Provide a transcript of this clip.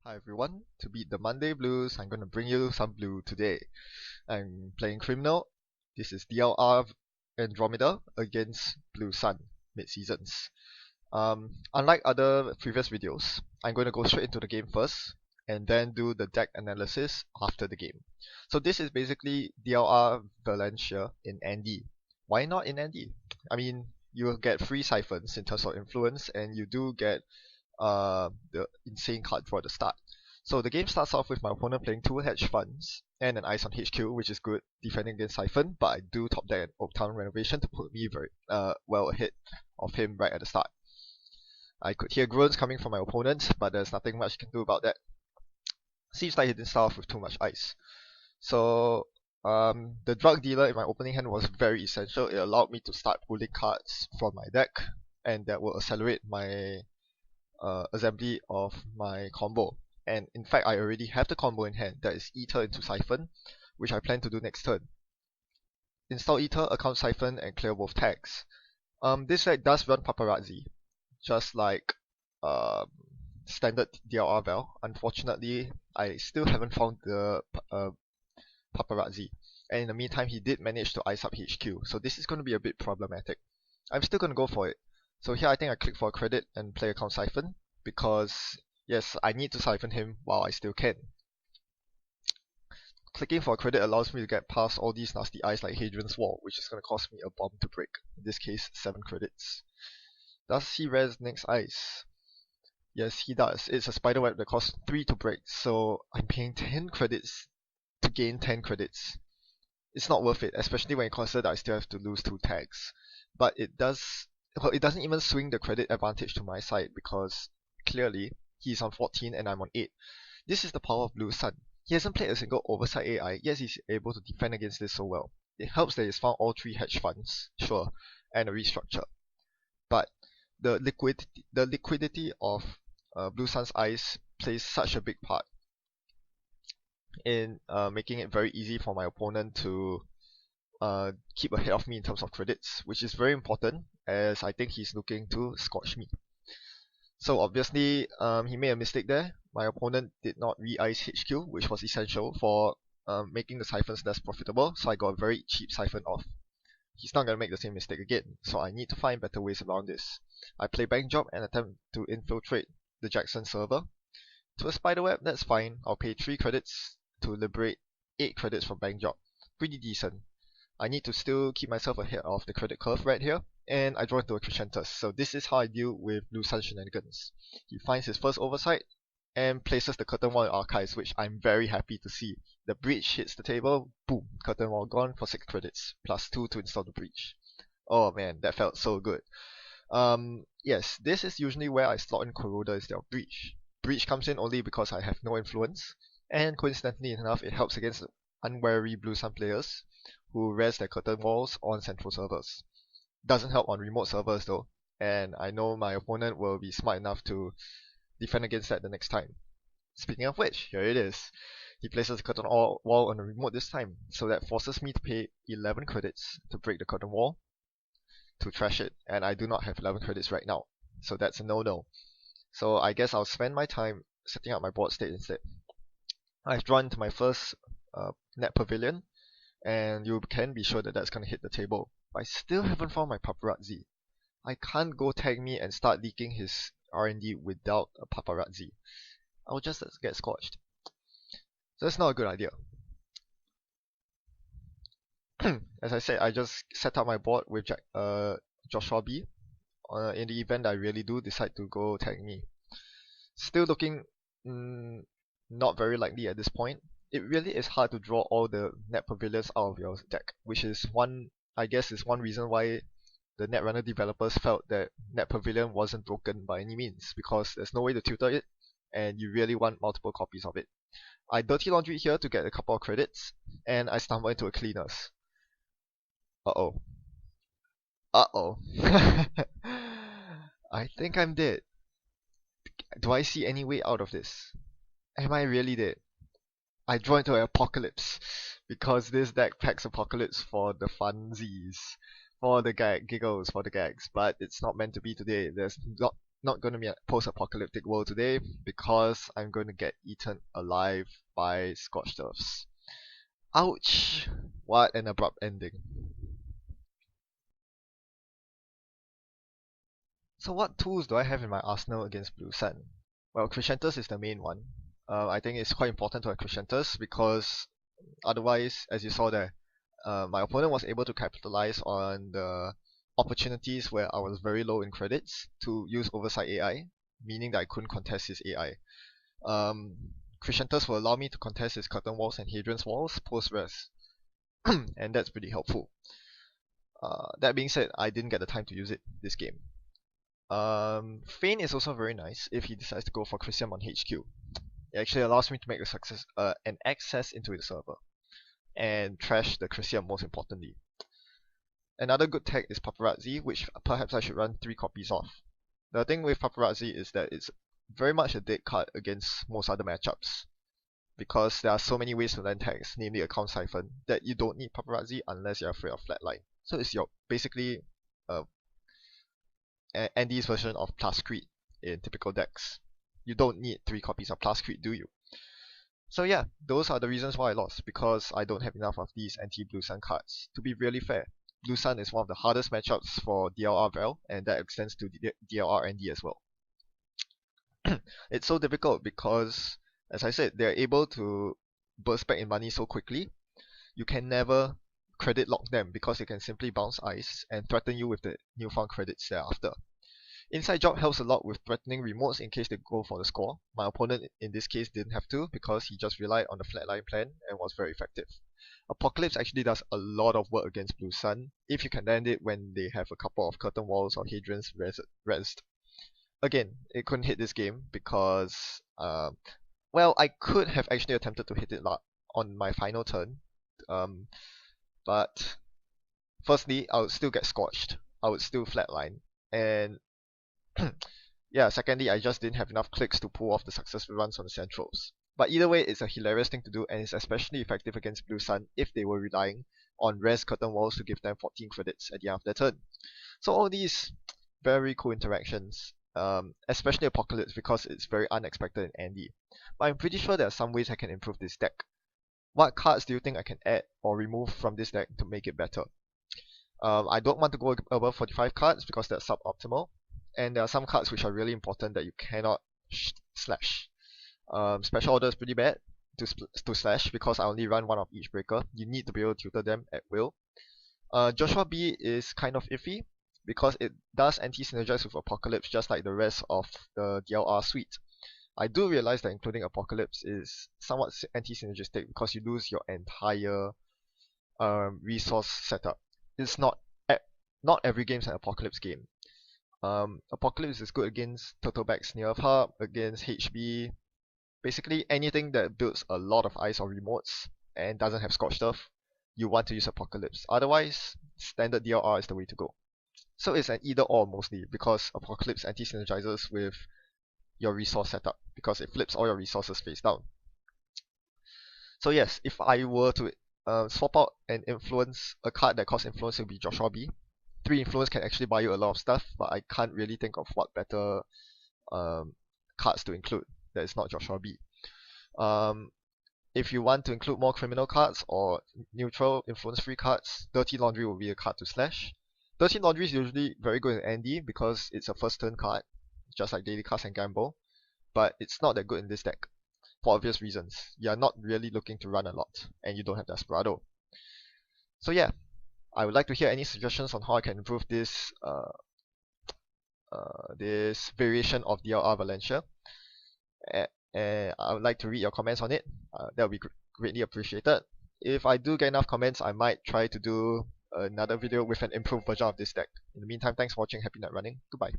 Hi everyone, to beat the Monday blues, I'm gonna bring you some blue today. I'm playing Criminal. This is DLR Andromeda against Blue Sun mid-seasons. Unlike other previous videos, I'm going to go straight into the game first and then do the deck analysis after the game. So this is basically DLR Valencia in Andy. Why not in Andy? I mean, you will get free siphons in terms of influence, and you do get the insane card draw at the start. So the game starts off with my opponent playing 2 hedge funds and an ice on HQ, which is good defending against Siphon, but I do top deck an Oaktown Renovation to put me very well ahead of him right at the start. I could hear groans coming from my opponent, but there's nothing much you can do about that. Seems like he didn't start off with too much ice. So the drug dealer in my opening hand was very essential. It allowed me to start pulling cards from my deck, and that will accelerate my assembly of my combo. And in fact, I already have the combo in hand, that is Ether into Siphon, which I plan to do next turn. Install Ether, account Siphon, and clear both tags. This deck does run Paparazzi, just like standard DLR Val. Unfortunately, I still haven't found the Paparazzi, and in the meantime, he did manage to ice up HQ, so this is going to be a bit problematic. I'm still going to go for it. So here I think I click for a credit and play account Siphon, because yes, I need to siphon him while I still can. Clicking for a credit allows me to get past all these nasty eyes like Hadrian's Wall, which is going to cost me a bomb to break. In this case, 7 credits. Does he res next ice? Yes, he does. It's a spider web that costs 3 to break, so I'm paying 10 credits to gain 10 credits. It's not worth it, especially when you consider that I still have to lose 2 tags. But it doesn't even swing the credit advantage to my side, because clearly he's on 14 and I'm on 8. This is the power of Blue Sun. He hasn't played a single oversight AI, yet he's able to defend against this so well. It helps that he's found all 3 hedge funds, sure, and a restructure. But the liquidity of Blue Sun's eyes plays such a big part in making it very easy for my opponent to keep ahead of me in terms of credits, which is very important, as I think he's looking to scorch me. So obviously, he made a mistake there. My opponent did not re-ice HQ, which was essential for making the siphons less profitable, so I got a very cheap siphon off. He's not going to make the same mistake again, so I need to find better ways around this. I play bank job and attempt to infiltrate the Jackson server. To a spiderweb, that's fine. I'll pay 3 credits to liberate 8 credits from bank job. Pretty decent. I need to still keep myself ahead of the credit curve right here, and I draw into a Crescentus. So this is how I deal with Blue Sun shenanigans. He finds his first oversight and places the curtain wall in archives, which I'm very happy to see. The breach hits the table, boom, curtain wall gone for 6 credits, plus 2 to install the breach. Oh man, that felt so good. Yes, this is usually where I slot in Corroder instead of breach. Breach comes in only because I have no influence, and coincidentally enough, it helps against unwary Blue Sun players who res their curtain walls on central servers. Doesn't help on remote servers though, and I know my opponent will be smart enough to defend against that the next time. Speaking of which, here it is. He places the curtain wall on the remote this time, so that forces me to pay 11 credits to break the curtain wall, to trash it, and I do not have 11 credits right now, so that's a no-no. So I guess I'll spend my time setting up my board state instead. I've drawn to my first net pavilion, and you can be sure that that's going to hit the table. But I still haven't found my paparazzi. I can't go tag me and start leaking his R&D without a paparazzi. I'll just get scorched. So that's not a good idea. As I said, I just set up my board with Joshua B. In the event I really do decide to go tag me. Still looking not very likely at this point. It really is hard to draw all the net pavilions out of your deck, which is one reason why the Netrunner developers felt that net pavilion wasn't broken by any means, because there's no way to tutor it, and you really want multiple copies of it. I dirty laundry here to get a couple of credits, and I stumble into a cleaners. Uh-oh. Uh-oh. I think I'm dead. Do I see any way out of this? Am I really dead? I draw into an apocalypse, because this deck packs apocalypse for the funsies, for the giggles, for the gags, but it's not meant to be today. There's not going to be a post-apocalyptic world today because I'm going to get eaten alive by scorched earths. Ouch! What an abrupt ending. So what tools do I have in my arsenal against Blue Sun? Well, Crescentus is the main one. I think it's quite important to have Crescentus because otherwise, as you saw there, my opponent was able to capitalize on the opportunities where I was very low in credits to use Oversight AI, meaning that I couldn't contest his AI. Crescentus will allow me to contest his Curtain Walls and Hadrian's Walls post-res, and that's pretty helpful. That being said, I didn't get the time to use it this game. Feign is also very nice if he decides to go for Christian on HQ. It actually allows me to make an access into the server and trash the Christian most importantly. Another good tag is Paparazzi, which perhaps I should run 3 copies of. The thing with Paparazzi is that it's very much a dead card against most other matchups, because there are so many ways to land tags, namely account siphon, that you don't need Paparazzi unless you're afraid of flatline. So it's your basically Andy's version of Plascrete in typical decks. You don't need 3 copies of Plascrete, do you? So yeah, those are the reasons why I lost, because I don't have enough of these anti-Blue Sun cards. To be really fair, Blue Sun is one of the hardest matchups for DLR Val, and that extends to DLR Andy as well. It's so difficult because, as I said, they're able to burst back in money so quickly. You can never credit lock them because they can simply bounce ice and threaten you with the newfound credits thereafter. Inside Job helps a lot with threatening remotes in case they go for the score. My opponent in this case didn't have to because he just relied on the flatline plan and was very effective. Apocalypse actually does a lot of work against Blue Sun if you can land it when they have a couple of Curtain Walls or Hadrian's rezzed. Again, it couldn't hit this game because, well, I could have actually attempted to hit it on my final turn, but firstly, I would still get scorched. I would still flatline, and yeah, secondly, I just didn't have enough clicks to pull off the successful runs on the centrals. But either way, it's a hilarious thing to do, and it's especially effective against Blue Sun if they were relying on res Curtain Walls to give them 14 credits at the end of their turn. So all these very cool interactions, especially Apocalypse because it's very unexpected in Andy. But I'm pretty sure there are some ways I can improve this deck. What cards do you think I can add or remove from this deck to make it better? I don't want to go above 45 cards because that's suboptimal, and there are some cards which are really important that you cannot slash. Special Order is pretty bad to slash because I only run one of each breaker. You need to be able to tutor them at will. Joshua B is kind of iffy because it does anti-synergize with Apocalypse just like the rest of the DLR suite. I do realize that including Apocalypse is somewhat anti-synergistic because you lose your entire resource setup. It's not every game's an Apocalypse game. Apocalypse is good against Turtlebacks near hub, against HB, basically anything that builds a lot of ice or remotes and doesn't have Scorched Earth, you want to use Apocalypse. Otherwise, standard DLR is the way to go. So it's an either or mostly because Apocalypse anti-synergizes with your resource setup because it flips all your resources face down. So yes, if I were to swap out and influence, a card that costs influence will be Joshua B. 3 influence can actually buy you a lot of stuff, but I can't really think of what better cards to include that is not Joshua B. If you want to include more criminal cards or neutral influence-free cards, Dirty Laundry will be a card to slash. Dirty Laundry is usually very good in Andy because it's a first turn card, just like Daily Cast and Gamble, but it's not that good in this deck for obvious reasons. You're not really looking to run a lot, and you don't have Desperado. So yeah, I would like to hear any suggestions on how I can improve this this variation of DLR Valencia. And I would like to read your comments on it. That would be greatly appreciated. If I do get enough comments, I might try to do another video with an improved version of this deck. In the meantime, thanks for watching. Happy night running. Goodbye.